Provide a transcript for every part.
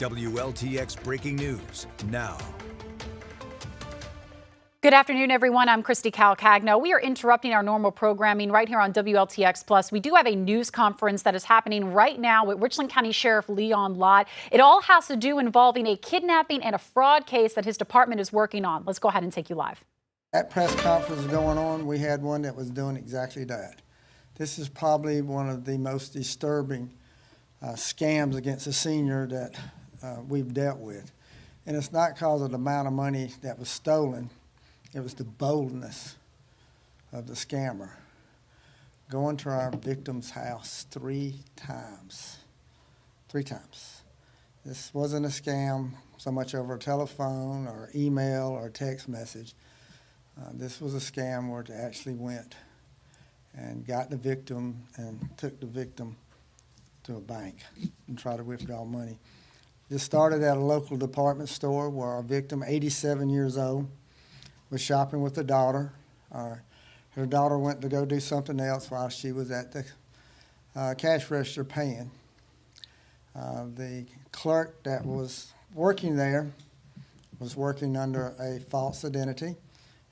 WLTX breaking news now. Good afternoon, everyone. I'm Christy Calcagno. We are interrupting our normal programming right here on WLTX Plus. We do have a news conference that is happening right now with Richland County Sheriff Leon Lott. It all has to do involving a kidnapping and a fraud case that his department is working on. Let's go ahead and take you live. That press conference was going on. We had one that was doing exactly that. This is probably one of the most disturbing scams against a senior that we've dealt with. And it's not because of the amount of money that was stolen. It was the boldness of the scammer going to our victim's house 3 times. 3 times. This wasn't a scam so much over a telephone or email or text message. This was a scam where it actually went and got the victim and took the victim to a bank and tried to withdraw money. This started at a local department store where our victim, 87 years old, was shopping with her daughter. Her daughter went to go do something else while she was at the cash register paying. The clerk that was working there was working under a false identity,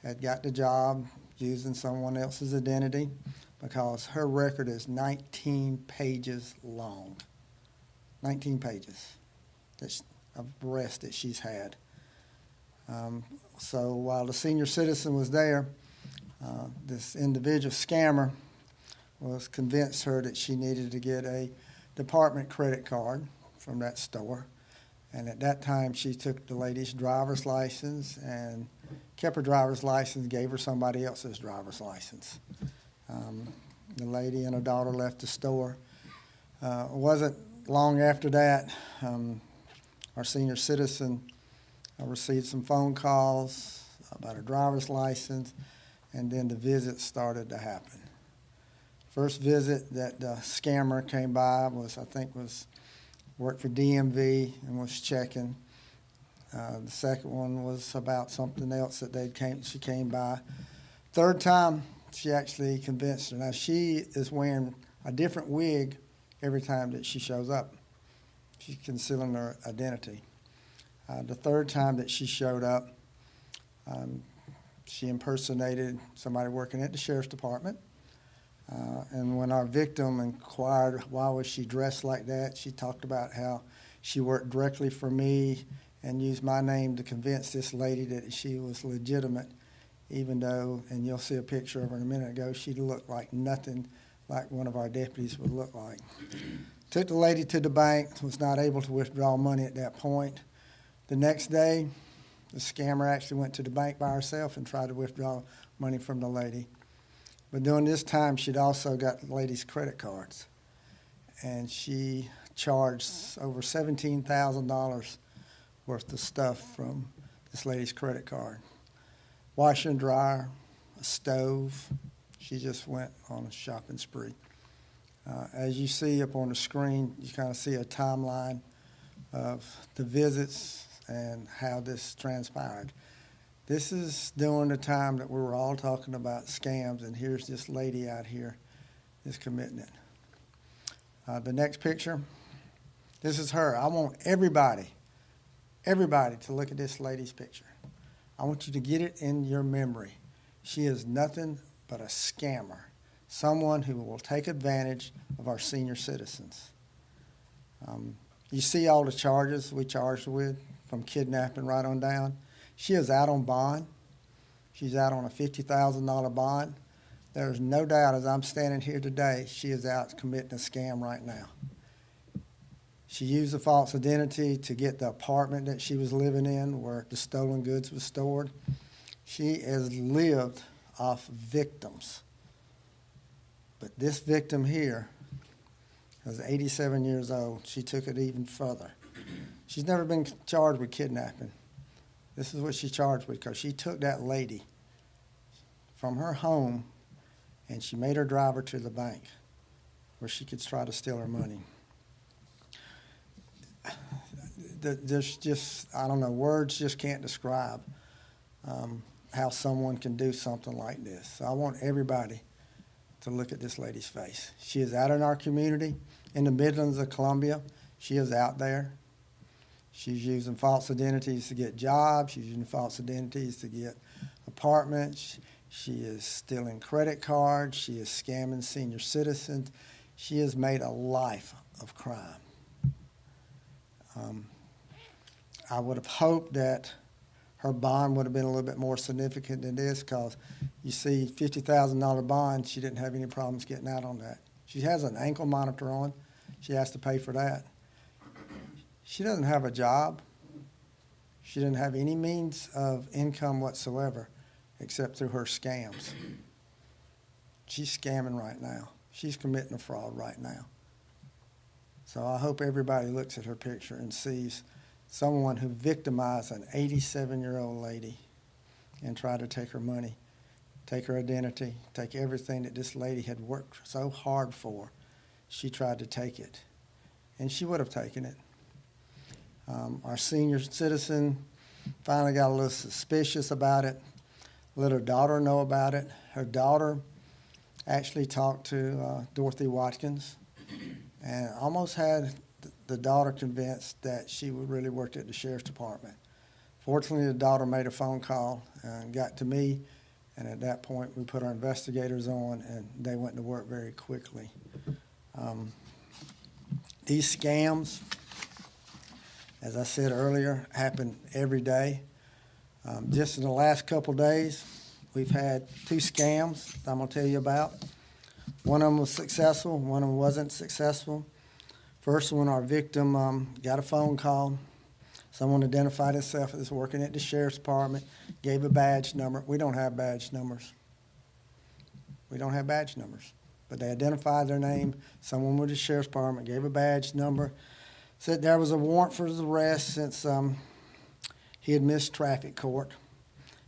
had got the job using someone else's identity because her record is 19 pages long. 19 pages of arrests that she's had. So while the senior citizen was there, this individual scammer was convinced her that she needed to get a department credit card from that store. And at that time, she took the lady's driver's license and kept her driver's license, gave her somebody else's driver's license. The lady and her daughter left the store. It wasn't long after that, our senior citizen received some phone calls about her driver's license, and then the visits started to happen. First visit that the scammer came by was worked for DMV and was checking. The second one was about something else that she came by. Third time, she actually convinced her. Now, she is wearing a different wig every time that she shows up. She's concealing her identity. The third time that she showed up, she impersonated somebody working at the sheriff's department. And when our victim inquired why was she dressed like that, she talked about how she worked directly for me and used my name to convince this lady that she was legitimate, even though, and you'll see a picture of her in a minute ago, she looked like nothing like one of our deputies would look like. Took the lady to the bank, was not able to withdraw money at that point. The next day, the scammer actually went to the bank by herself and tried to withdraw money from the lady. But during this time, she'd also got the lady's credit cards. And she charged over $17,000 worth of stuff from this lady's credit card. Washer and dryer, a stove. She just went on a shopping spree. As you see up on the screen, you kind of see a timeline of the visits and how this transpired. This is during the time that we were all talking about scams, and here's this lady out here is committing it. The next picture, this is her. I want everybody to look at this lady's picture. I want you to get it in your memory. She is nothing but a scammer, someone who will take advantage of our senior citizens. You see all the charges we charged her with, from kidnapping right on down. She is out on bond. She's out on a $50,000 bond. There's no doubt, as I'm standing here today, she is out committing a scam right now. She used a false identity to get the apartment that she was living in where the stolen goods was stored. She has lived off victims. But this victim here was 87 years old. She took it even further. She's never been charged with kidnapping. This is what she's charged with, because she took that lady from her home and she made her drive her to the bank where she could try to steal her money. There's just, I don't know, words just can't describe how someone can do something like this. So I want everybody to look at this lady's face. She is out in our community in the Midlands of Columbia. She is out there. She's using false identities to get jobs. She's using false identities to get apartments. She is stealing credit cards. She is scamming senior citizens. She has made a life of crime. I would have hoped that her bond would have been a little bit more significant than this, because you see $50,000 bond, she didn't have any problems getting out on that. She has an ankle monitor on. She has to pay for that. She doesn't have a job. She didn't have any means of income whatsoever except through her scams. She's scamming right now. She's committing a fraud right now. So I hope everybody looks at her picture and sees someone who victimized an 87-year-old lady and tried to take her money, take her identity, take everything that this lady had worked so hard for. She tried to take it, and she would have taken it. Our senior citizen finally got a little suspicious about it, let her daughter know about it. Her daughter actually talked to Dorothy Watkins and almost had the daughter convinced that she really worked at the sheriff's department. Fortunately, the daughter made a phone call and got to me, and at that point we put our investigators on, and they went to work very quickly. These scams, as I said earlier, happen every day. Just in the last couple days, we've had 2 scams I'm going to tell you about. One of them was successful, one of them wasn't successful. First one, our victim got a phone call. Someone identified himself as working at the sheriff's department, gave a badge number. We don't have badge numbers. We don't have badge numbers. But they identified their name. Someone with the sheriff's department gave a badge number. Said there was a warrant for his arrest since he had missed traffic court,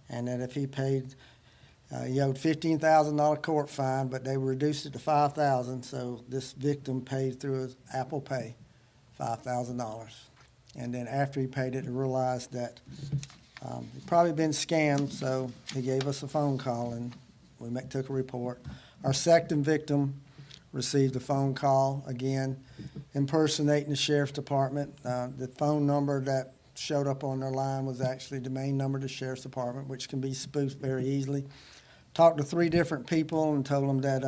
and that if he paid, he owed $15,000 court fine, but they reduced it to $5,000. So this victim paid through his Apple Pay $5,000, and then after he paid it, he realized that he'd probably been scammed. So he gave us a phone call, and we took a report. Our second victim received a phone call, again, impersonating the sheriff's department. The phone number that showed up on their line was actually the main number of the sheriff's department, which can be spoofed very easily. Talked to 3 different people and told them that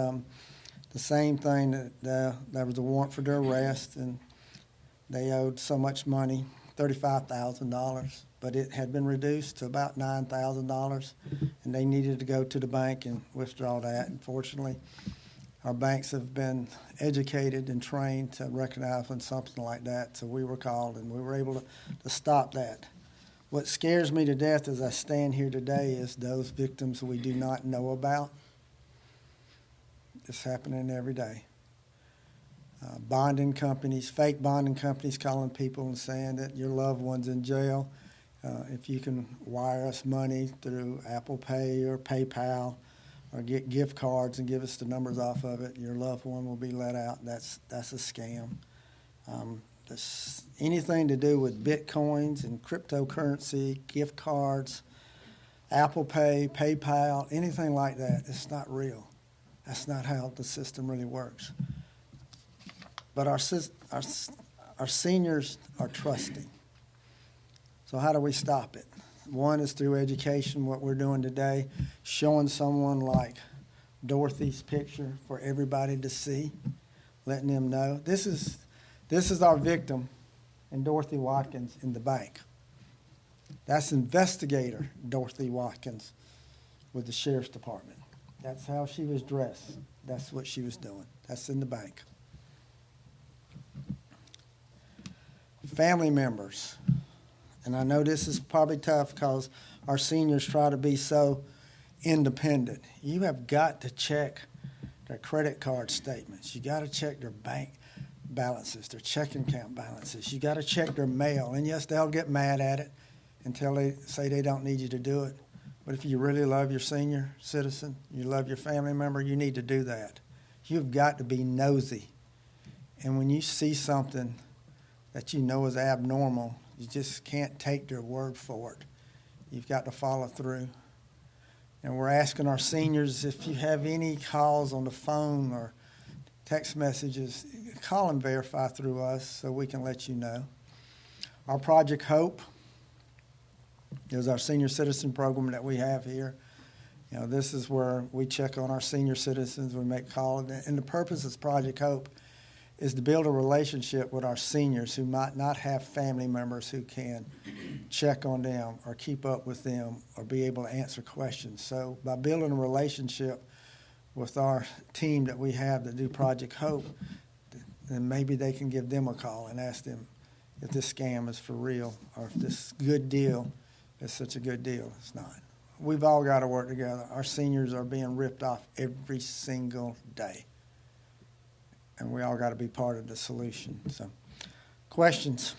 the same thing, that there was a warrant for their arrest, and they owed so much money, $35,000, but it had been reduced to about $9,000, and they needed to go to the bank and withdraw that. Unfortunately, our banks have been educated and trained to recognize when something like that, so we were called and we were able to stop that. What scares me to death as I stand here today is those victims we do not know about. It's happening every day. Bonding companies, fake bonding companies calling people and saying that your loved one's in jail. If you can wire us money through Apple Pay or PayPal, or get gift cards and give us the numbers off of it, your loved one will be let out. That's a scam. Anything to do with Bitcoins and cryptocurrency, gift cards, Apple Pay, PayPal, anything like that, it's not real. That's not how the system really works. But our seniors are trusting. So how do we stop it? One is through education, what we're doing today, showing someone like Dorothy's picture for everybody to see, letting them know. This is our victim and Dorothy Watkins in the bank. That's investigator Dorothy Watkins with the sheriff's department. That's how she was dressed. That's what she was doing. That's in the bank. Family members. And I know this is probably tough because our seniors try to be so independent. You have got to check their credit card statements. You got to check their bank balances, their checking account balances. You got to check their mail. And yes, they'll get mad at it until they say they don't need you to do it. But if you really love your senior citizen, you love your family member, you need to do that. You've got to be nosy. And when you see something that you know is abnormal, you just can't take their word for it. You've got to follow through. And we're asking our seniors, if you have any calls on the phone or text messages, call and verify through us so we can let you know. Our Project Hope is our senior citizen program that we have here. You know, this is where we check on our senior citizens, we make calls, and the purpose of Project Hope is to build a relationship with our seniors who might not have family members who can check on them or keep up with them or be able to answer questions. So by building a relationship with our team that we have that do Project Hope, then maybe they can give them a call and ask them if this scam is for real or if this good deal is such a good deal. It's not. We've all got to work together. Our seniors are being ripped off every single day, and we all got to be part of the solution. So, questions?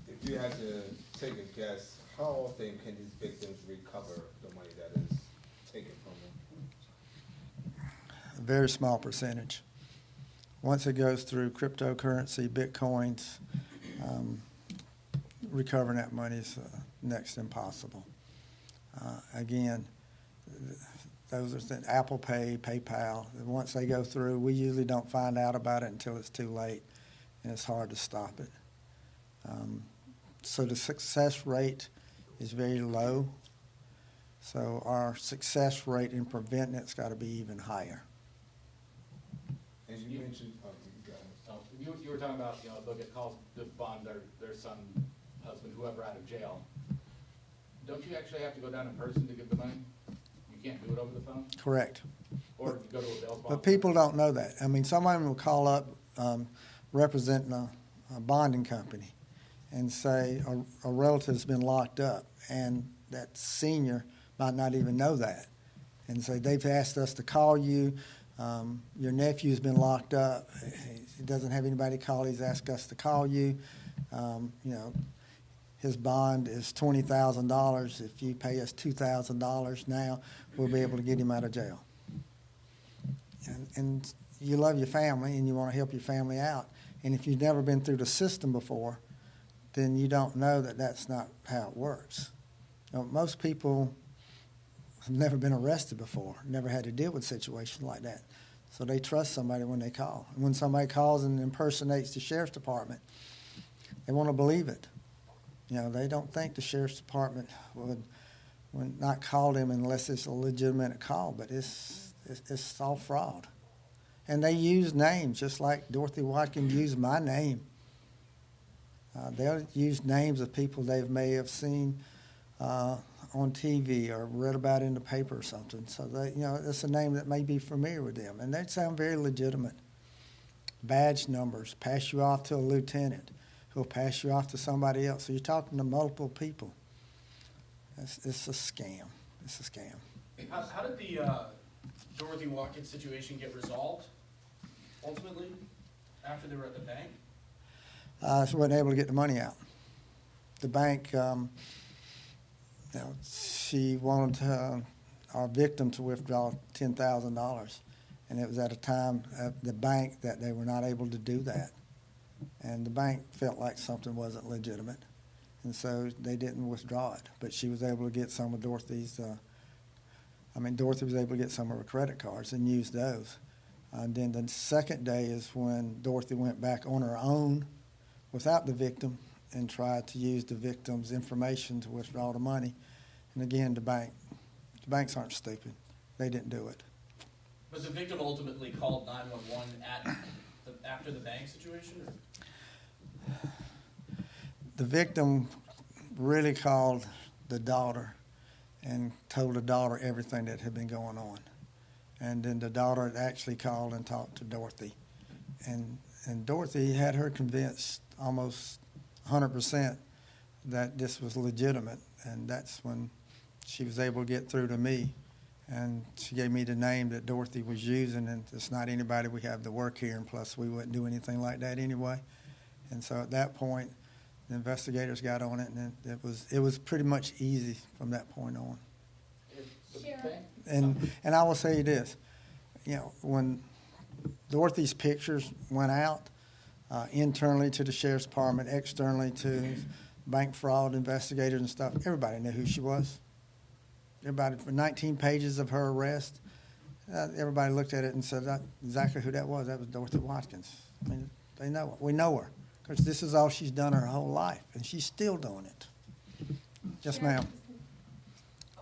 If you had to take a guess, how often can these victims recover the money that is taken from them? A very small percentage. Once it goes through cryptocurrency, bitcoins, recovering that money is next to impossible. Again, those are things, Apple Pay, PayPal. Once they go through, we usually don't find out about it until it's too late, and it's hard to stop it. So the success rate is very low. So our success rate in preventing it's got to be even higher. As you mentioned, you were talking about, they'll get calls to bond their son, husband, whoever out of jail. Don't you actually have to go down in person to give the money? You can't do it over the phone? Correct. Or go to a bail bond? But people don't know that. I mean, someone will call up representing a bonding company and say a relative's been locked up, and that senior might not even know that, and say they've asked us to call you. Your nephew's been locked up. He doesn't have anybody to call. He's asked us to call you. His bond is $20,000. If you pay us $2,000 now, we'll be able to get him out of jail. And you love your family and you want to help your family out. And if you've never been through the system before, then you don't know that that's not how it works. Most people have never been arrested before, never had to deal with a situation like that. So they trust somebody when they call. And when somebody calls and impersonates the sheriff's department, they want to believe it. They don't think the sheriff's department would not call them unless it's a legitimate call, but it's all fraud. And they use names, just like Dorothy Watkins used my name. They'll use names of people they may have seen on TV or read about in the paper or something. So it's a name that may be familiar with them, and they sound very legitimate. Badge numbers, pass you off to a lieutenant, who'll pass you off to somebody else. So you're talking to multiple people. It's a scam. It's a scam. How did the Dorothy Watkins situation get resolved ultimately after they were at the bank? She wasn't able to get the money out. The bank, she wanted our victim to withdraw $10,000, and it was at a time at the bank that they were not able to do that. And the bank felt like something wasn't legitimate, and so they didn't withdraw it. But she was able to get some of Dorothy's, Dorothy was able to get some of her credit cards and use those. And then the second day is when Dorothy went back on her own without the victim and tried to use the victim's information to withdraw the money. And again, the banks aren't stupid. They didn't do it. But the victim ultimately called 911 after the bank situation? Or? The victim really called the daughter and told the daughter everything that had been going on. And then the daughter had actually called and talked to Dorothy. And Dorothy had her convinced almost 100% that this was legitimate. And that's when she was able to get through to me. And she gave me the name that Dorothy was using, and it's not anybody we have to work here, and plus we wouldn't do anything like that anyway. And so at that point, the investigators got on it, and it was pretty much easy from that point on. And I will say this, when Dorothy's pictures went out internally to the sheriff's department, externally to bank fraud investigators and stuff, everybody knew who she was. Everybody, for 19 pages of her arrest, everybody looked at it and said exactly who that was. That was Dorothy Watkins. I mean, they know her. We know her. because this is all she's done her whole life, and she's still doing it. Yes, ma'am.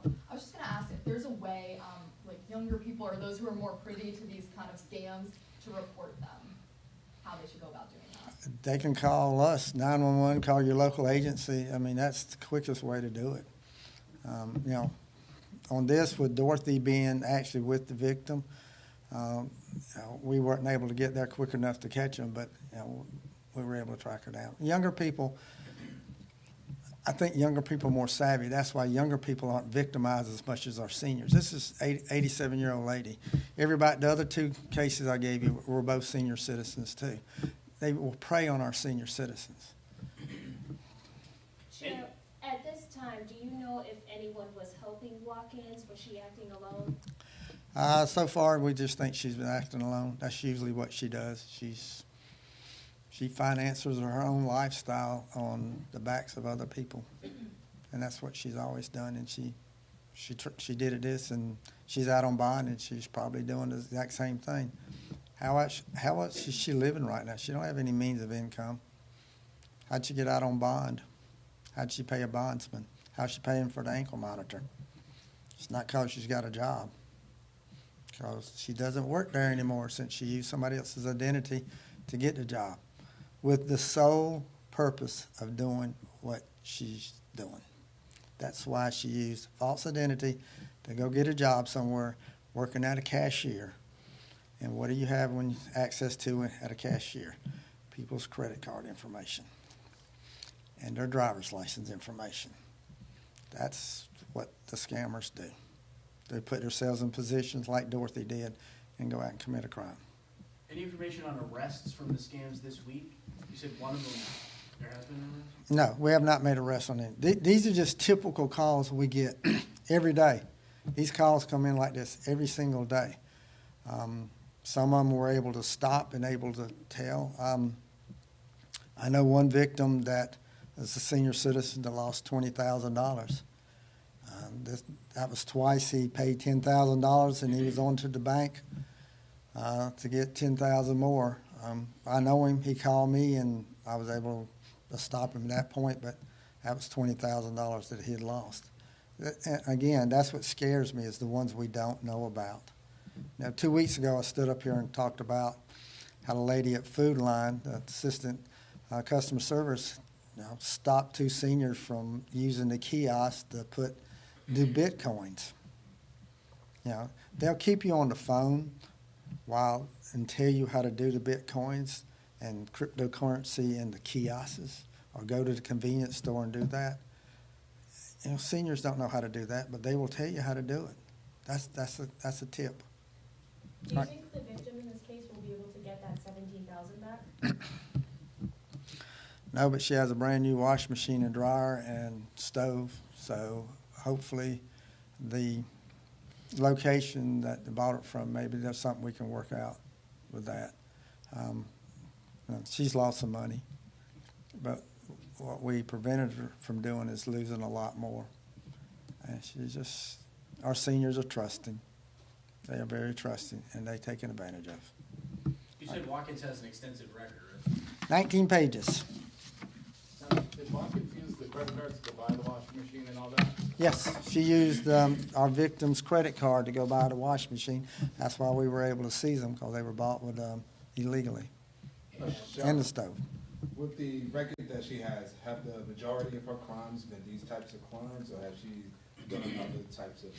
I was just gonna ask if there's a way, like younger people or those who are more privy to these kind of scams to report them, how they should go about doing that. They can call us, 911, call your local agency. I mean, that's the quickest way to do it. You know, on this, with Dorothy being actually with the victim, we weren't able to get there quick enough to catch them, but you know, we were able to track her down. Younger people, I think younger people are more savvy. That's why younger people aren't victimized as much as our seniors. This is 87-year-old lady. Everybody, the other two cases I gave you were both senior citizens too. They will prey on our senior citizens. Chair, at this time, do you know if anyone was helping walk-ins? Was she acting alone? So far, we just think she's been acting alone. That's usually what she does. She finances her own lifestyle on the backs of other people, and that's what she's always done. And she did this, and she's out on bond, and she's probably doing the exact same thing. How else is she living right now? She don't have any means of income. How'd she get out on bond? How'd she pay a bondsman? How's she paying for the ankle monitor? It's not because she's got a job, because she doesn't work there anymore since she used somebody else's identity to get the job, with the sole purpose of doing what she's doing. That's why she used false identity to go get a job somewhere, working at a cashier. And what do you have when access to at a cashier? People's credit card information and their driver's license information. That's what the scammers do. They put themselves in positions like Dorothy did and go out and commit a crime. Any information on arrests from the scams this week? You said one of them, there has been an arrest? No, we have not made arrests on any. These are just typical calls we get every day. These calls come in like this every single day. Some of them were able to stop and able to tell. I know one victim that is a senior citizen that lost $20,000. That was twice he paid $10,000, and he was on to the bank to get $10,000 more. I know him. He called me, and I was able to stop him at that point, but that was $20,000 that he had lost. Again, that's what scares me, is the ones we don't know about. Now, 2 weeks ago, I stood up here and talked about how the lady at Food Line, the assistant customer service, stopped two seniors from using the kiosk to do Bitcoins. They'll keep you on the phone and tell you how to do the Bitcoins and cryptocurrency in the kiosks, or go to the convenience store and do that. Seniors don't know how to do that, but they will tell you how to do it. That's a tip. Do you think the victim in this case will be able to get that $17,000 back? No, but she has a brand new washing machine and dryer and stove, so hopefully the location that they bought it from, maybe there's something we can work out with that. She's lost some money, but what we prevented her from doing is losing a lot more. And our seniors are trusting. They are very trusting, and they're taken advantage of. You said Watkins has an extensive record, right? 19 pages. Now, did Watkins use the credit cards to buy the washing machine and all that? Yes, she used our victim's credit card to go buy the washing machine. That's why we were able to seize them, because they were bought with illegally, and the stove. With the record that she has, have the majority of her crimes been these types of crimes, or has she done other types of?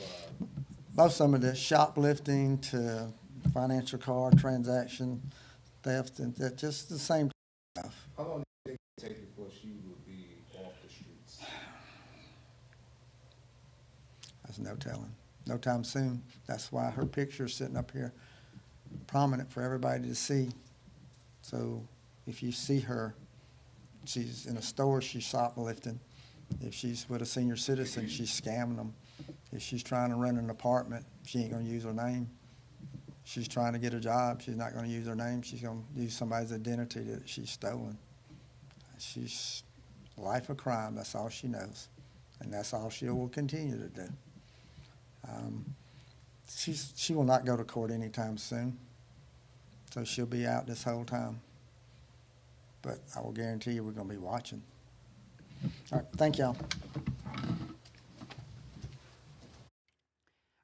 Most of them are this shoplifting to financial card transaction, theft, and just the same stuff. How long did it take before she would be off the streets? There's no telling. No time soon. That's why her picture's sitting up here prominent for everybody to see. So if you see her, she's in a store, she's shoplifting. If she's with a senior citizen, she's scamming them. If she's trying to rent an apartment, she ain't going to use her name. She's trying to get a job, she's not going to use her name. She's going to use somebody's identity that she's stolen. She's life of crime. That's all she knows, and that's all she will continue to do. She will not go to court anytime soon, so she'll be out this whole time. but I will guarantee you we're going to be watching. All right, thank y'all.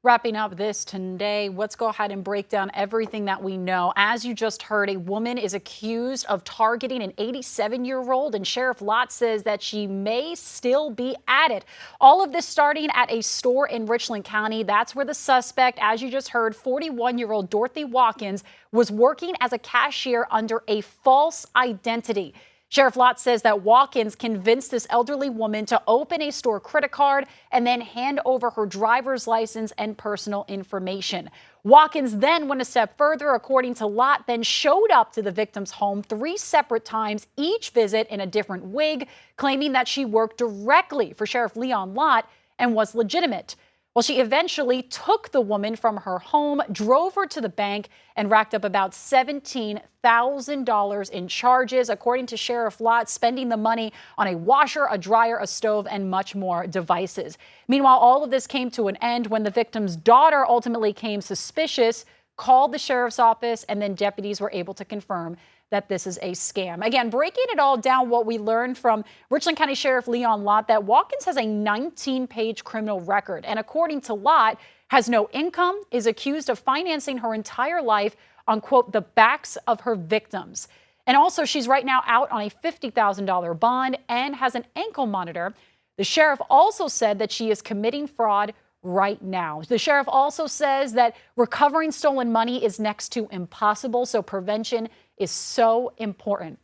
Wrapping up this today, let's go ahead and break down everything that we know. As you just heard, a woman is accused of targeting an 87-year-old, and Sheriff Lott says that she may still be at it. All of this starting at a store in Richland County. That's where the suspect, as you just heard, 41-year-old Dorothy Watkins, was working as a cashier under a false identity. Sheriff Lott says that Watkins convinced this elderly woman to open a store credit card and then hand over her driver's license and personal information. Watkins then went a step further, according to Lott, then showed up to the victim's home 3 separate times, each visit in a different wig, claiming that she worked directly for Sheriff Leon Lott and was legitimate. Well, she eventually took the woman from her home, drove her to the bank, and racked up about $17,000 in charges, according to Sheriff Lott, spending the money on a washer, a dryer, a stove, and much more devices. Meanwhile, all of this came to an end when the victim's daughter ultimately came suspicious, called the sheriff's office, and then deputies were able to confirm that this is a scam. Again, breaking it all down, what we learned from Richland County Sheriff Leon Lott, that Watkins has a 19-page criminal record, and according to Lott, has no income, is accused of financing her entire life on, quote, the backs of her victims. And also, she's right now out on a $50,000 bond and has an ankle monitor. The sheriff also said that she is committing fraud right now. The sheriff also says that recovering stolen money is next to impossible, so prevention is so important.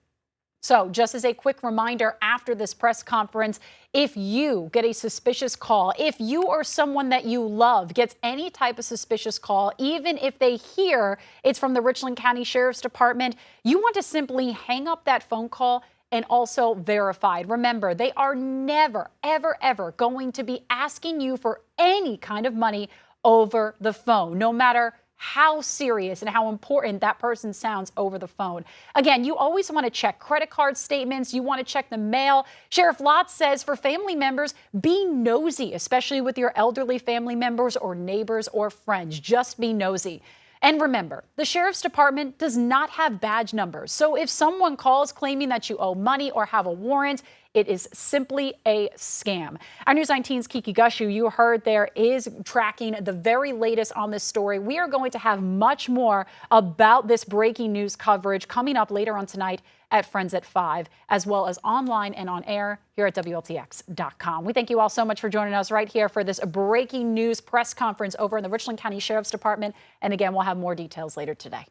So just as a quick reminder after this press conference, if you get a suspicious call, if you or someone that you love gets any type of suspicious call, even if they hear it's from the Richland County Sheriff's Department, you want to simply hang up that phone call and also verify. Remember, they are never, ever, ever going to be asking you for any kind of money over the phone, no matter how serious and how important that person sounds over the phone. Again, you always want to check credit card statements. You want to check the mail. Sheriff Lott says for family members, be nosy, especially with your elderly family members or neighbors or friends. Just be nosy. And remember, the Sheriff's Department does not have badge numbers. So if someone calls claiming that you owe money or have a warrant, it is simply a scam. Our News 19's Kiki Gushu, you heard there, is tracking the very latest on this story. We are going to have much more about this breaking news coverage coming up later on tonight at Friends at 5, as well as online and on air here at WLTX.com. We thank you all so much for joining us right here for this breaking news press conference over in the Richland County Sheriff's Department. And again, we'll have more details later today.